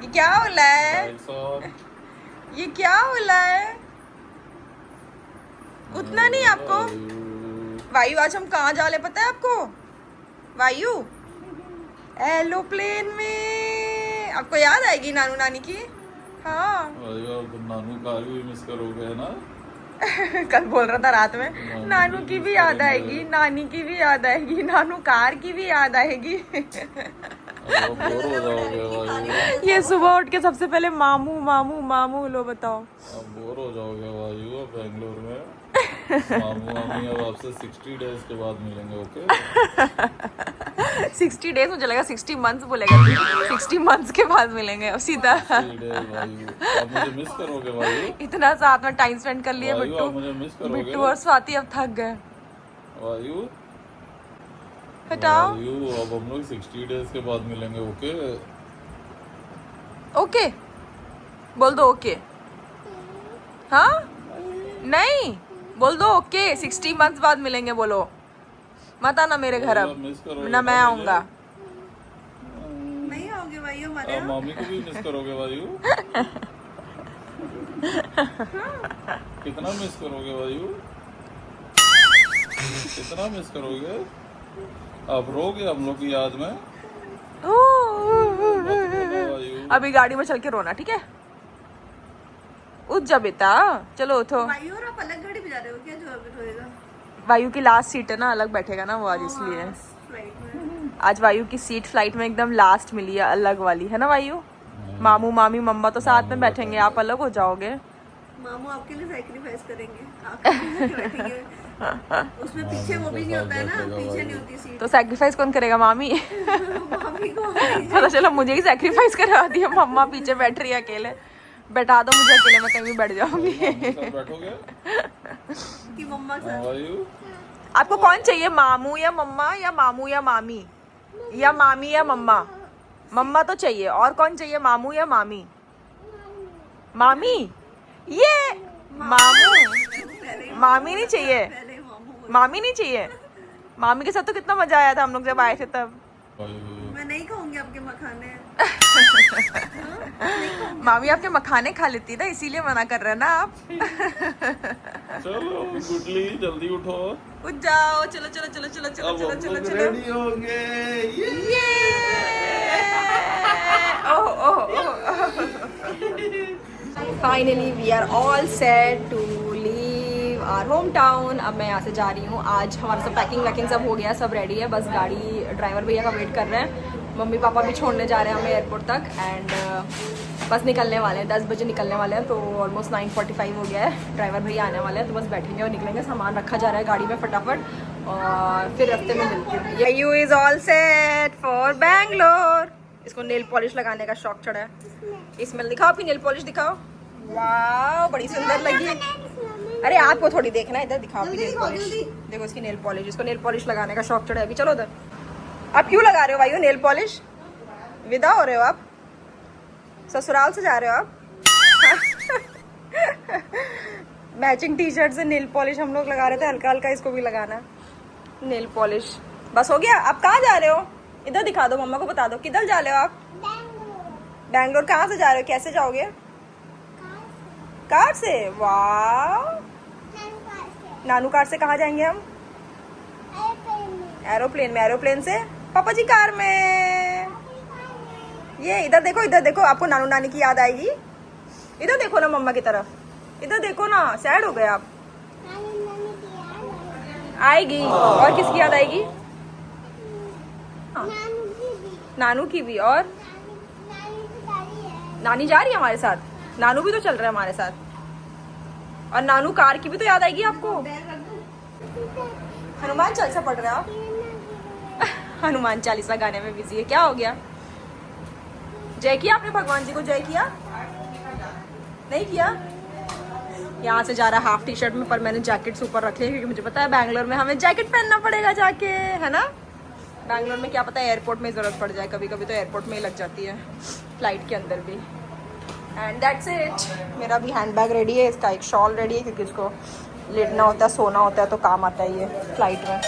ये क्या होला है? ये क्या होला है? उतना नहीं आपको? वायु आज हम कहाँ जा रहे पता है आपको? वायु एरोप्लेन में। आपको याद आएगी नानू नानी की? हाँ नानू कार भी मिस करोगे है ना? कल बोल रहा था रात में नानू की भी याद आएगी, नानी की भी याद आएगी, नानू कार की भी याद आएगी। बोर हो जाओगे वायु। ये सुबह उठ के सबसे पहले मामू मामू मामू लो बताओ। अब बोर हो जाओगे वायु बेंगलोर में। मामू मामी अब आपसे 60 डेज के बाद मिलेंगे। ओके 60 डेज मुझे लगा 60 मंथ्स बोलेगा। 60 मंथ्स के बाद मिलेंगे अब सीधा। 60 डेज वायु। अब मुझे मिस करोगे वायु? इतना साथ में टाइम स्पेंड कर लिया वायु, बिट्टू। आप मुझे मिस करोगे? बिट्टू और स्वाति अब थक गए। वायु हटाओ। वायु अब हम लोग 60 डेज के बाद मिलेंगे। ओके ओके बोल दो ओके। हाँ नहीं बोल दो ओके। 60 मंथ्स बाद मिलेंगे बोलो। मत आना मेरे घर अब मिस करोगे ना मैं आऊंगा। नहीं आओगे भाई हमारे अब मामी को भी मिस करोगे वायु? कितना मिस करोगे वायु? कितना मिस करोगे? अब रोगे हम लोग की याद में? मत रोना वायु। अभी गाड़ी में चल के रोना ठीक है? उठ जा बेटा चलो उठो। वायु और आप अलग गाड़ी में जा रहे हो क्या जो अभी रोएगा? वायु की लास्ट सीट है ना, अलग बैठेगा ना वो आज इसलिए। फ्लाइट में आज वायु की सीट फ्लाइट में एकदम लास्ट मिली है, अलग वाली है ना वायु। मामू मामी मम्मा तो साथ में बैठेंगे, आप अलग हो जाओगे। मामू आपके लिए सैक्रिफाइस करेंगे, आपके लिए बैठेंगे। उसमें पीछे वो भी नहीं होता है ना, पीछे नहीं होती सीट। तो सैक्रिफाइस कौन करेगा? मामी। मामी को पता चला मुझे ही सैक्रिफाइस करवा दिया। मम्मा पीछे बैठ रही है अकेले। बैठा दो मुझे अकेले, मैं कहीं भी बैठ जाऊंगी। बैठोगे कि मम्मा के साथ। वायु? आपको कौन चाहिए, मामू या मम्मा या मामू या मामी या मामी या मम्मा? मम्मा तो चाहिए, और कौन चाहिए, मामू या मामी? मामी ये मामू। मामी नहीं चाहिए? पहले मामू मामी नहीं चाहिए? मामी के साथ तो कितना मजा आया था हम लोग जब आए थे तब। मैं नहीं खाऊंगी आपके मखाने। मामी आपके मखाने खा लेती ना, इसीलिए मना कर रहे हैं ना आप। चलो गुडली जल्दी उठो। उठ जाओ, चलो चलो चलो चलो चलो अब चलो हम चलो लोग चलो। रेडी होंगे। Oh oh finally we are all set to leave our home town. अब मैं यहाँ से जा रही हूँ। आज हमारा सब पैकिंग वैकिंग सब हो गया, सब रेडी है, बस गाड़ी ड्राइवर भैया का वेट कर रहे हैं। मम्मी पापा भी छोड़ने जा रहे हैं हमें एयरपोर्ट तक एंड बस निकलने वाले हैं, 10 बजे निकलने वाले हैं। तो ऑलमोस्ट 9:45 हो गया है। ड्राइवर भैया आने वाले हैं तो बस बैठेंगे और निकलेंगे। सामान रखा जा रहा है गाड़ी में फटाफट और फिर रास्ते में मिलते हैं। You is all set for Bangalore. इसको नेल पॉलिश लगाने का शौक चढ़ा है। इसमें दिखाओ अपनी नेल पॉलिश दिखाओ। वाह बड़ी सुंदर लगी। अरे आपको थोड़ी देखना है, इधर दिखाओ अपनी नेल पॉलिश। देखो इसकी नेल पॉलिश, इसको नेल पॉलिश लगाने का शौक चढ़ा है। अभी चलो उधर। आप क्यों लगा रहे हो भाई नेल पॉलिश? विदा हो रहे हो आप? ससुराल से जा रहे हो आप? मैचिंग टी शर्ट से नेल पॉलिश हम लोग लगा रहे थे, हल्का हल्का इसको भी लगाना नेल पॉलिश। बस हो गया? आप कहाँ जा रहे हो? इधर दिखा दो, मम्मा को बता दो किधर जा रहे हो आप? बैंगलोर। कहाँ से जा रहे हो, कैसे जाओगे? कार से। वाह नानू कार से। कहाँ जाएंगे हम? एरोप्लेन में। एरोप्लेन से पापा जी कार में। ये इधर देखो, इधर देखो, आपको नानू नानी की याद आएगी। इधर देखो ना मम्मा की तरफ, इधर देखो ना, सैड हो गए आप। आएगी। और किसकी याद आएगी? नानू की भी। और नानी जा रही है हमारे साथ, नानू भी तो चल रहा है हमारे साथ। और नानू कार की भी तो याद आएगी आपको। हनुमान चालीसा पढ़ रहे हो आप? हनुमान चालीसा गाने में बिजी है। क्या हो गया? जय किया आपने भगवान जी को? जय किया? नहीं किया? यहाँ से जा रहा है हाफ टी शर्ट में, पर मैंने जैकेट्स ऊपर रखे क्योंकि मुझे पता है बैंगलोर में हमें जैकेट पहनना पड़ेगा जाके, है ना? बैंगलोर में क्या पता है एयरपोर्ट में ज़रूरत पड़ जाए, कभी कभी तो एयरपोर्ट में ही लग जाती है, फ्लाइट के अंदर भी। And that's it. मेरा भी हैंड बैग रेडी है, इसका एक शॉल रेडी है क्योंकि इसको लेटना होता है, सोना होता है, तो काम आता है ये फ्लाइट में।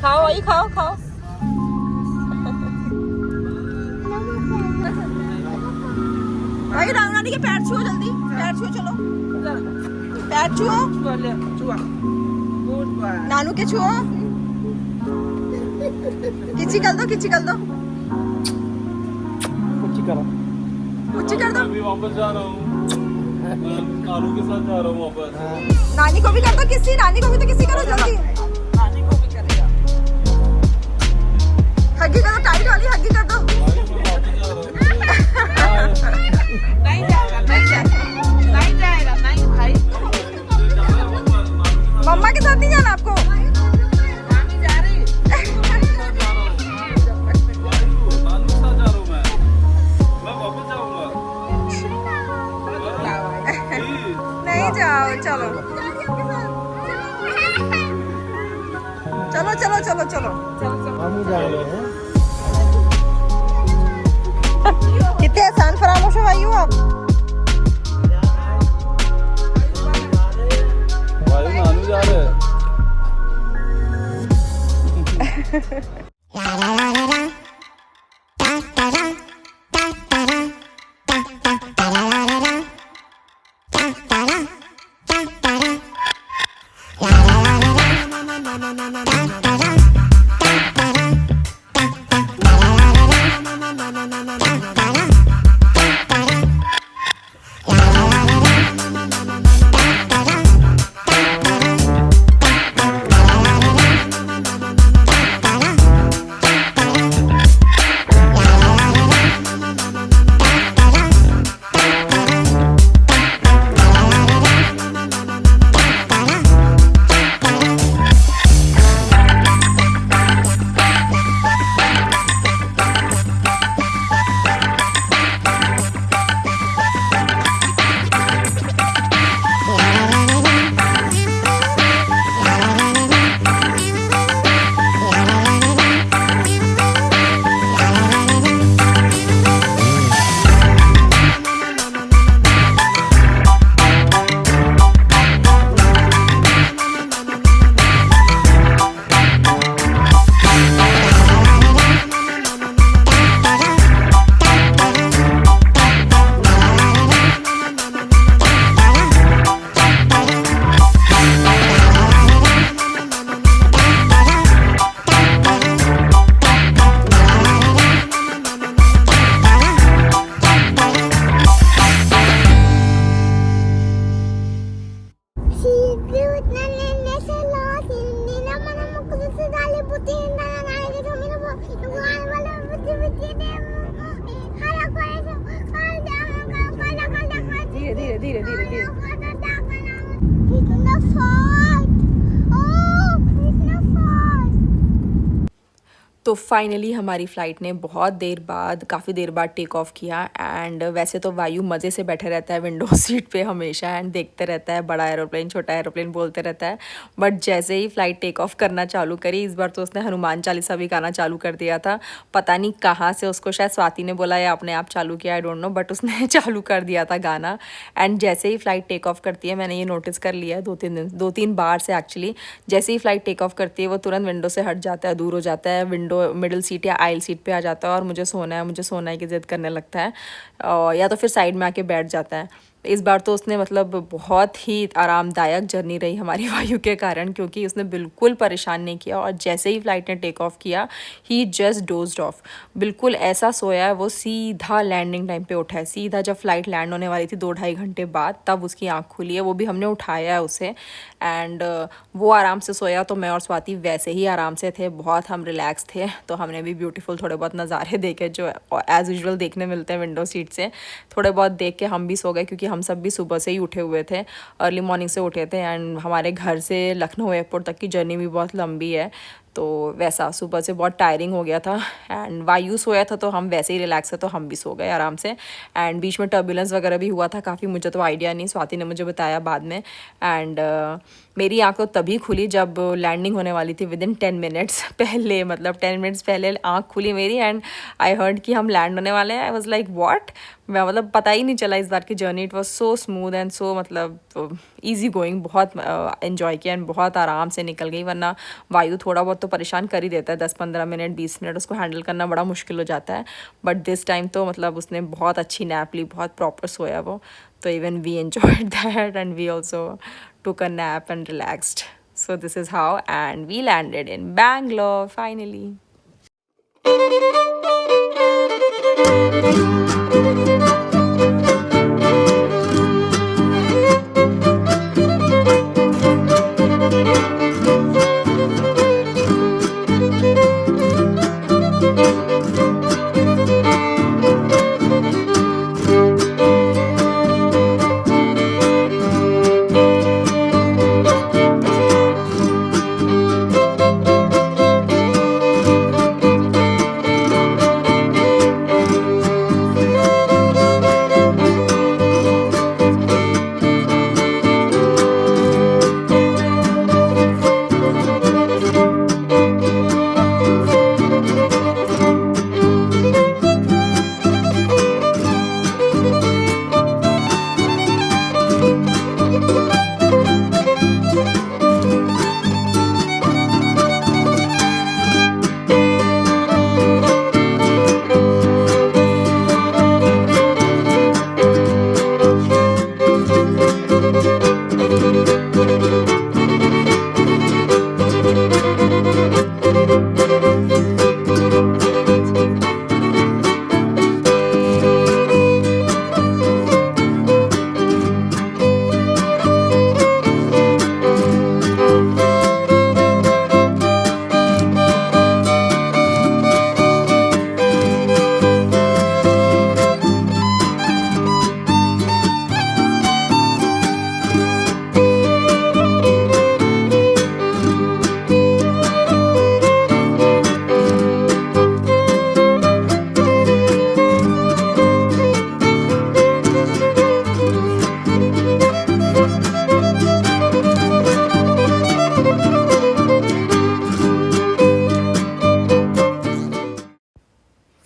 खाओ वही खाओ खाओ। भाई राम रानी के पैर छुओ, जल्दी पैर छुओ, चलो पैर छुओ, नानू के छुओ, किची कर दो, किची कर दो, कुची कर दो। अभी वापस जा रहा हूँ, नानू के साथ जा रहा हूँ वापस। नानी को भी कर दो किसी, नानी को भी तो किसी करो जल्दी। हग्गी कर दो, टाइट वाली हग्गी कर दो। नहीं जाएगा, नहीं जाएगा, नहीं जाएगा, नहीं भाई। मम्मा के साथ नहीं जाना आपको? मामी जा रही। नानू के साथ जा रहा हूँ मैं वापस जाऊंगा। नहीं जाओ, चलो चलो चलो चलो चलो। हम जा रहे हैं। कितने आसान फरामोश हो भाई हो आप। भाई नानू जा रहे हैं। धीरे धीरे धीरे धीरे धीरे। तो फाइनली हमारी फ़्लाइट ने बहुत देर बाद, काफ़ी देर बाद टेक ऑफ किया। एंड वैसे तो वायु मज़े से बैठे रहता है विंडो सीट पे हमेशा एंड देखते रहता है बड़ा एरोप्लेन छोटा एरोप्लेन बोलते रहता है। बट जैसे ही फ़्लाइट टेक ऑफ करना चालू करी, इस बार तो उसने हनुमान चालीसा भी गाना चालू कर दिया था। पता नहीं कहाँ से उसको शायद स्वाति ने बोला या अपने आप चालू किया, आई डोंट नो, बट उसने चालू कर दिया था गाना। एंड जैसे ही फ़्लाइट टेक ऑफ करती है, मैंने ये नोटिस कर लिया है 2-3 बार से एक्चुअली, जैसे ही फ़्लाइट टेक ऑफ करती है वो तुरंत विंडो से हट जाता है, दूर हो जाता है, विंडो मिडिल सीट या आइल सीट पे आ जाता है और मुझे सोना है की ज़िद करने लगता है, या तो फिर साइड में आके बैठ जाता है। इस बार तो उसने मतलब बहुत ही आरामदायक जर्नी रही हमारी वायु के कारण, क्योंकि उसने बिल्कुल परेशान नहीं किया। और जैसे ही फ़्लाइट ने टेक ऑफ किया, ही जस्ट डोज्ड ऑफ, बिल्कुल ऐसा सोया है वो, सीधा लैंडिंग टाइम पे उठा है। सीधा जब फ़्लाइट लैंड होने वाली थी 2-2.5 घंटे बाद, तब उसकी आँख खुली है, वो भी हमने उठाया है उसे। एंड वो आराम से सोया, तो मैं और स्वाति वैसे ही आराम से थे, बहुत हम रिलैक्स थे। तो हमने भी ब्यूटीफुल थोड़े बहुत नज़ारे देखे जो एज़ यूजुअल देखने मिलते हैं विंडो सीट से, थोड़े बहुत देख के हम भी सो गए, क्योंकि हम सब भी सुबह से ही उठे हुए थे, अर्ली मॉर्निंग से उठे थे। एंड हमारे घर से लखनऊ एयरपोर्ट तक की जर्नी भी बहुत लंबी है, तो वैसा सुबह से बहुत टायरिंग हो गया था एंड वायु सोया था तो हम वैसे ही रिलैक्स है तो हम भी सो गए आराम से। एंड बीच में टर्बुलेंस वगैरह भी हुआ था काफ़ी, मुझे तो आइडिया नहीं, स्वाति ने मुझे बताया बाद में। एंड मेरी आँख तो तभी खुली जब लैंडिंग होने वाली थी, विद इन 10 मिनट्स पहले, मतलब 10 मिनट्स पहले आँख खुली मेरी एंड आई हर्ड कि हम लैंड होने वाले हैं। आई वॉज लाइक व्हाट, मैं मतलब पता ही नहीं चला इस बार की journey. It was so smooth and so मतलब ईजी गोइंग, बहुत इन्जॉय किया एंड बहुत आराम से निकल गई। वरना वायु थोड़ा बहुत तो परेशान कर ही देता है, 10-15 मिनट 20 मिनट उसको हैंडल करना बड़ा मुश्किल हो जाता है। बट दिस टाइम तो मतलब उसने बहुत अच्छी नैप ली, बहुत प्रॉपर सोया वो, तो even we enjoyed that and we also took a nap and relaxed. So this is how, and we landed in Bangalore finally.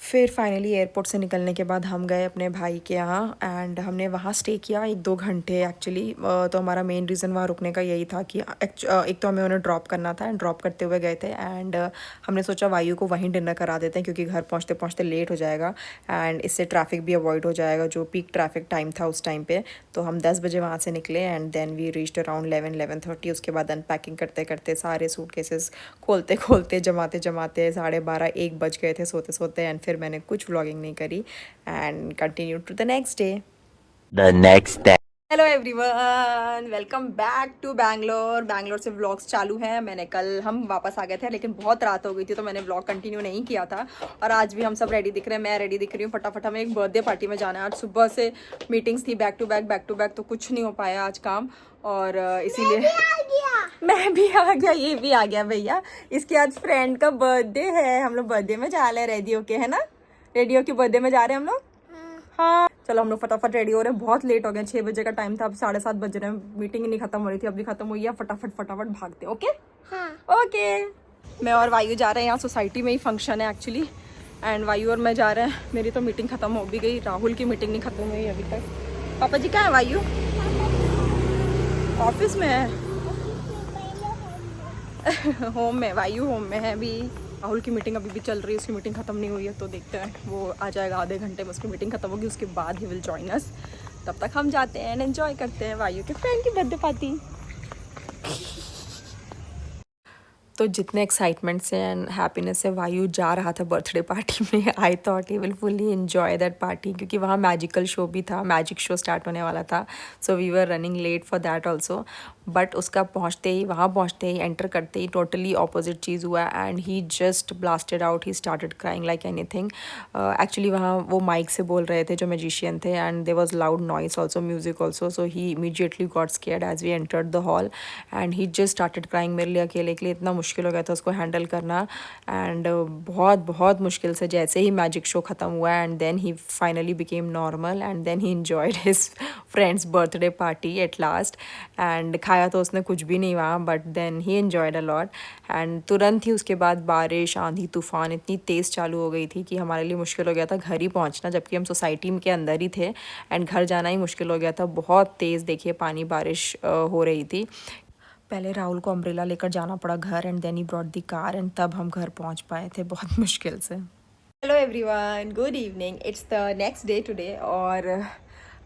फिर फाइनली एयरपोर्ट से निकलने के बाद हम गए अपने भाई के यहाँ एंड हमने वहाँ स्टे किया 1-2 घंटे एक्चुअली। तो हमारा मेन रीज़न वहाँ रुकने का यही था कि एक तो हमें उन्हें ड्रॉप करना था एंड ड्रॉप करते हुए गए थे एंड हमने सोचा वायु को वहीं डिनर करा देते हैं क्योंकि घर पहुँचते पहुँचते लेट हो जाएगा एंड इससे ट्रैफिक भी अवॉइड हो जाएगा जो पीक ट्रैफिक टाइम था उस टाइम पे। तो हम 10 बजे वहाँ से निकले and then we reached around 11-11:30। उसके बाद अनपैकिंग करते करते सारे सूटकेसेस खोलते खोलते जमाते 12:30-1 बज गए थे सोते सोते एंड फिर मैंने कुछ व्लॉगिंग नहीं करी and continue to the next day. Hello everyone, welcome back to Bangalore. Bangalore से व्लॉग्स चालू हैं। हम वापस आ गए थे लेकिन बहुत रात हो गई थी तो मैंने व्लॉग कंटिन्यू नहीं किया था। और आज भी हम सब रेडी दिख रहे हैं, मैं रेडी दिख रही हूँ। फटाफट हमें एक बर्थडे पार्टी में जाना है। आज सुबह से मीटिंग्स थी बैक टू बैक तो कुछ नहीं हो पाया आज काम, और इसीलिए मैं भी आ गया, ये भी आ गया भैया। इसके आज फ्रेंड का बर्थडे है, हम लोग बर्थडे में जा रहे हैं रेडी होके, है ना? रेडी होके बर्थडे में जा रहे हैं हम लोग। हाँ चलो हम लोग फटाफट रेडी हो रहे हैं, बहुत लेट हो गए। 6 बजे का टाइम था, अब 7:30 बज रहे हैं। मीटिंग ही नहीं खत्म हो रही थी, अब भी खत्म हुई है। फटाफट भागते। ओके हाँ ओके। मैं और वायु जा रहे हैं, यहाँ सोसाइटी में ही फंक्शन है एक्चुअली एंड वायु और मैं जा रहे हैं। मेरी तो मीटिंग खत्म हो भी गई, राहुल की मीटिंग नहीं खत्म हुई अभी तक। पापा जी कहाँ है? वायु ऑफिस में है। होम में, वायु होम में है अभी। राहुल की मीटिंग अभी भी चल रही है, उसकी मीटिंग खत्म नहीं हुई है तो देखते हैं, वो आ जाएगा आधे घंटे में। उसकी मीटिंग खत्म होगी, उसके बाद ही विल जॉइन अस। तब तक हम जाते हैं एंड एंजॉय करते हैं वायु के फ्रेंड की बर्थडे पार्टी। तो जितने एक्साइटमेंट से एंड हैप्पीनेस से वायु जा रहा था बर्थडे पार्टी में, I thought he will fully enjoy that party क्योंकि वहाँ मैजिकल शो भी था, मैजिक शो स्टार्ट होने वाला था। So we were running late for that also. But उसका वहाँ पहुँचते ही एंटर करते ही टोटली ऑपोजिट चीज़ हुआ and he just blasted out, he started crying like anything. Actually वहाँ वो माइक से बोल रहे थे जो मैजिशियन थे and there was loud noise also, music also, so he immediately got scared as we entered the hall and he just started crying. मेरे लिए अकेले के लिए इतना मुश्किल हो गया था उसको हैंडल करना एंड बहुत मुश्किल से जैसे ही मैजिक शो ख़त्म हुआ and then he finally became normal and then he enjoyed his friend's birthday party at last and खाया तो उसने कुछ भी नहीं वहाँ, but then he enjoyed a lot and तुरंत ही उसके बाद बारिश, आंधी, तूफान इतनी तेज़ चालू हो गई थी कि हमारे लिए मुश्किल हो गया था घर ही पहुँचना, जबकि हम सोसाइटी के अंदर ही थे एंड घर जाना ही मुश्किल हो गया था। बहुत तेज़ देखिए पानी बारिश हो रही थी। पहले राहुल को अम्ब्रेला लेकर जाना पड़ा घर and then he brought the car and तब हम घर पहुँच पाए थे बहुत मुश्किल से। Hello everyone, good evening, it's the next day today और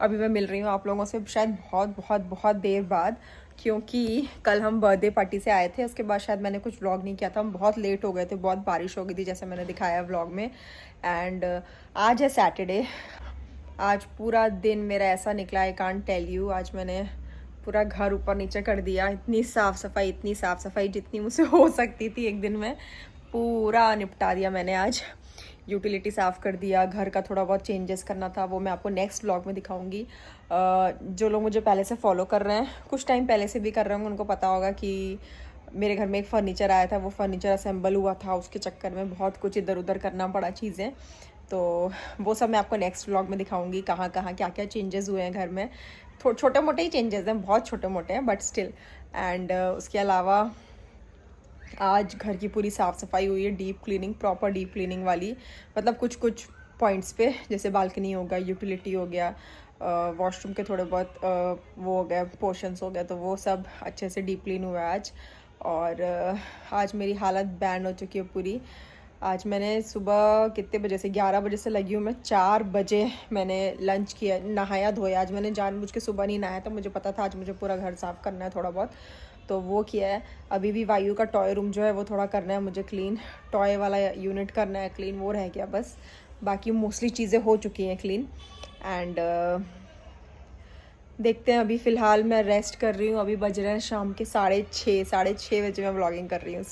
अभी मैं मिल रही हूँ आप लोगों से शायद बहुत देर बाद, क्योंकि कल हम बर्थडे पार्टी से आए थे, उसके बाद शायद मैंने कुछ व्लॉग नहीं किया था, हम बहुत लेट हो गए थे, बहुत बारिश हो गई थी जैसे मैंने दिखाया व्लॉग में। एंड आज है सैटरडे, आज पूरा दिन मेरा ऐसा निकला आई कांट टेल यू। आज मैंने पूरा घर ऊपर नीचे कर दिया, इतनी साफ़ सफाई जितनी मुझसे हो सकती थी एक दिन में पूरा निपटा दिया मैंने। आज यूटिलिटी साफ़ कर दिया, घर का थोड़ा बहुत चेंजेस करना था, वो मैं आपको नेक्स्ट व्लॉग में दिखाऊंगी। जो लोग मुझे पहले से फॉलो कर रहे हैं, कुछ टाइम पहले से भी कर रहे होंगे, उनको पता होगा कि मेरे घर में एक फ़र्नीचर आया था, वो फ़र्नीचर असेंबल हुआ था, उसके चक्कर में बहुत कुछ इधर उधर करना पड़ा चीज़ें, तो वो सब मैं आपको नेक्स्ट व्लॉग में दिखाऊंगी, कहाँ क्या चेंजेस हुए हैं घर में। छोटे मोटे ही चेंजेस हैं, बहुत छोटे मोटे हैं बट स्टिल। एंड उसके अलावा आज घर की पूरी साफ़ सफाई हुई है, deep cleaning, proper deep cleaning वाली, मतलब कुछ पॉइंट्स पे, जैसे बालकनी हो गया, यूटिलिटी हो गया, वॉशरूम के थोड़े बहुत वो हो गए पोर्शंस हो गया, तो वो सब अच्छे से डीप क्लीन हुआ है आज। और आज मेरी हालत बैन हो चुकी है पूरी। आज मैंने सुबह कितने बजे से, 11 बजे से लगी हूँ मैं, 4 बजे मैंने लंच किया, नहाया धोया। आज मैंने जानबूझ के सुबह नहीं नहाया था, मुझे पता था आज मुझे पूरा घर साफ़ करना है थोड़ा बहुत, तो वो किया है। अभी भी वायु का टॉय रूम जो है वो थोड़ा करना है मुझे क्लीन, टॉय वाला यूनिट करना है क्लीन, वो रह गया बस, बाकी मोस्टली चीज़ें हो चुकी हैं क्लीन। एंड देखते हैं, अभी फ़िलहाल मैं रेस्ट कर रही हूँ। अभी बज रहे हैं शाम के 6:30 बजे मैं व्लॉगिंग कर रही हूँ।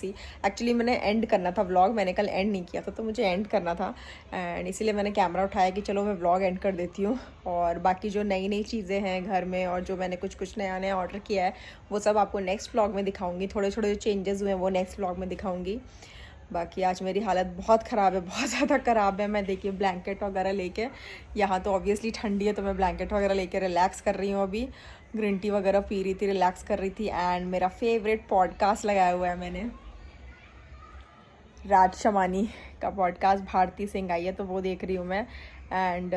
एक्चुअली मैंने एंड करना था व्लॉग, मैंने कल एंड नहीं किया था, तो मुझे एंड करना था एंड इसीलिए मैंने कैमरा उठाया कि चलो मैं व्लॉग एंड कर देती हूँ। और बाकी जो नई चीज़ें हैं घर में और जो मैंने कुछ नया ऑर्डर किया है वो सब आपको नेक्स्ट व्लॉग में दिखाऊँगी। थोड़े जो चेंजेस हुए हैं वो नेक्स्ट व्लॉग में दिखाऊँगी। बाकी आज मेरी हालत बहुत ख़राब है, बहुत ज़्यादा ख़राब है। मैं देखिए ब्लैंकेट वगैरह लेके, यहाँ तो ऑब्वियसली ठंडी है तो मैं ब्लैंकेट वगैरह लेके रिलैक्स कर रही हूँ। अभी ग्रीन टी वगैरह पी रही थी, रिलैक्स कर रही थी। एंड मेरा फेवरेट पॉडकास्ट लगाया हुआ है मैंने, राज शमानी का पॉडकास्ट, भारती सिंह आई है तो वो देख रही हूँ मैं। एंड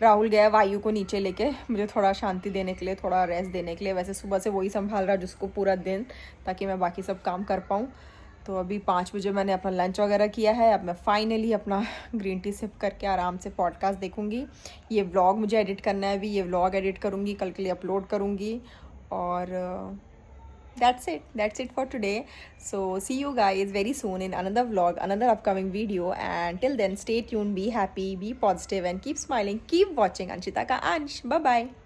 राहुल गया वायु को नीचे लेके, मुझे थोड़ा शांति देने के लिए, थोड़ा रेस्ट देने के लिए। वैसे सुबह से वही संभाल रहा जिसको पूरा दिन, ताकि मैं बाकी सब काम कर पाऊँ। तो अभी 5 बजे मैंने अपना लंच वगैरह किया है, अब मैं फाइनली अपना ग्रीन टी सिप करके आराम से पॉडकास्ट देखूंगी। ये व्लॉग मुझे एडिट करना है, अभी ये व्लॉग एडिट करूंगी, कल के लिए अपलोड करूंगी। और that's it for today. So see you guys very soon in another vlog, another upcoming video, and till then stay tuned, be happy, be positive and keep smiling, keep watching Anshita Ka Ansh. Bye bye.